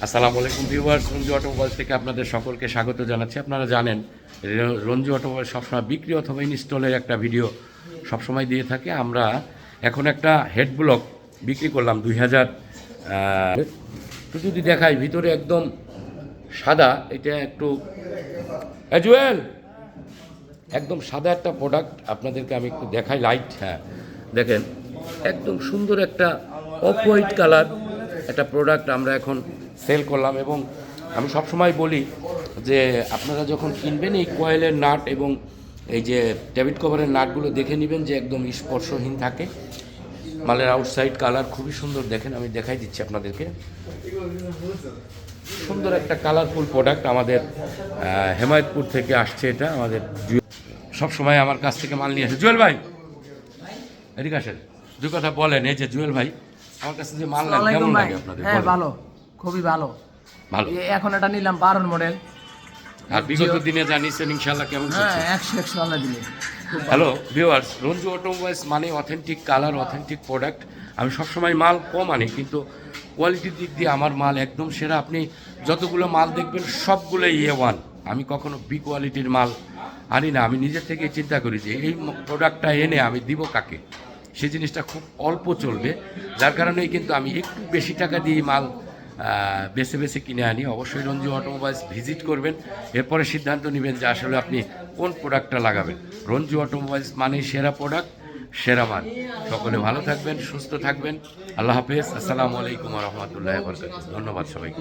আসসালামু আলাইকুম viewers, Ranju automobiles থেকে আপনাদের সকলকে স্বাগত জানাচ্ছি। আপনারা জানেন রঞ্জু অটোমোবাইল সবসময় বিক্রি অথবা ইনস্টলের একটা ভিডিও সবসময় দিয়ে থাকে। আমরা এখন একটা হেড ব্লক বিক্রি করলাম 2000 একটু যদি দেখাই, ভিতরে একদম সাদা, এটা একটু জুয়েল একদম সাদা একটা প্রোডাক্ট আপনাদেরকে আমি একটু দেখাই। লাইট, হ্যাঁ দেখেন, একদম সুন্দর একটা অফ হোয়াইট কালার একটা প্রোডাক্ট আমরা এখন সেল করলাম। এবং আমি সবসময় বলি যে আপনারা যখন কিনবেন এই কয়েলের নাট এবং এই যে ডেভিড কভারের নাটগুলো দেখে নেবেন যে একদম স্পর্শহীন থাকে। মালের আউটসাইড কালার খুবই সুন্দর, দেখেন আমি দেখাই দিচ্ছি আপনাদেরকে। সুন্দর একটা কালারফুল প্রোডাক্ট আমাদের হেমায়তপুর থেকে আসছে। এটা আমাদের সবসময় আমার কাছ থেকে মাল নিয়ে আসে। জুয়েল ভাই এদিকে আসেন, দু কথা বলেন। এই যে জুয়েল ভাই আমার কাছে যে মাল নেন কেমন লাগে আপনাদের? হ্যাঁ ভালো, খুবই ভালো। ভালো। এখন এটা নিলাম 12 মডেল। আর বিগত দিনে জানিয়েছেন ইনশাআল্লাহ কেমন হ্যাঁ চলছে? 100 আল্লাহ দিলে। হ্যালো ভিউয়ার্স, রঞ্জু অটোমোবাইলস মানে অথেন্টিক কালার, অথেন্টিক প্রোডাক্ট। আমি সবসময় মাল কম আনি, কিন্তু কোয়ালিটির দিক দিয়ে আমার মাল একদম সেরা। আপনি যতগুলো মাল দেখবেন সবগুলো A1। আমি কখনো বি কোয়ালিটির মাল আনি না। আমি নিজের থেকে চিন্তা করি যে এই প্রোডাক্টটা এনে আমি দিব কাকে, সেই জিনিসটা খুব অল্প চলবে। যার কারণেই কিন্তু আমি একটু বেশি টাকা দিয়ে মাল বেছে বেছে কিনে আনি। অবশ্যই রঞ্জু অটোমোবাইলস ভিজিট করবেন, এরপরে সিদ্ধান্ত নেবেন যে আসলে আপনি কোন প্রোডাক্টটা লাগাবেন। রঞ্জু অটোমোবাইলস মানে সেরা প্রোডাক্ট, সেরা মাল। সকলে ভালো থাকবেন, সুস্থ থাকবেন। আল্লাহ হাফেজ। আসসালামু আলাইকুম রহমতুল্লাহ বরকাতুহু। ধন্যবাদ সবাইকে।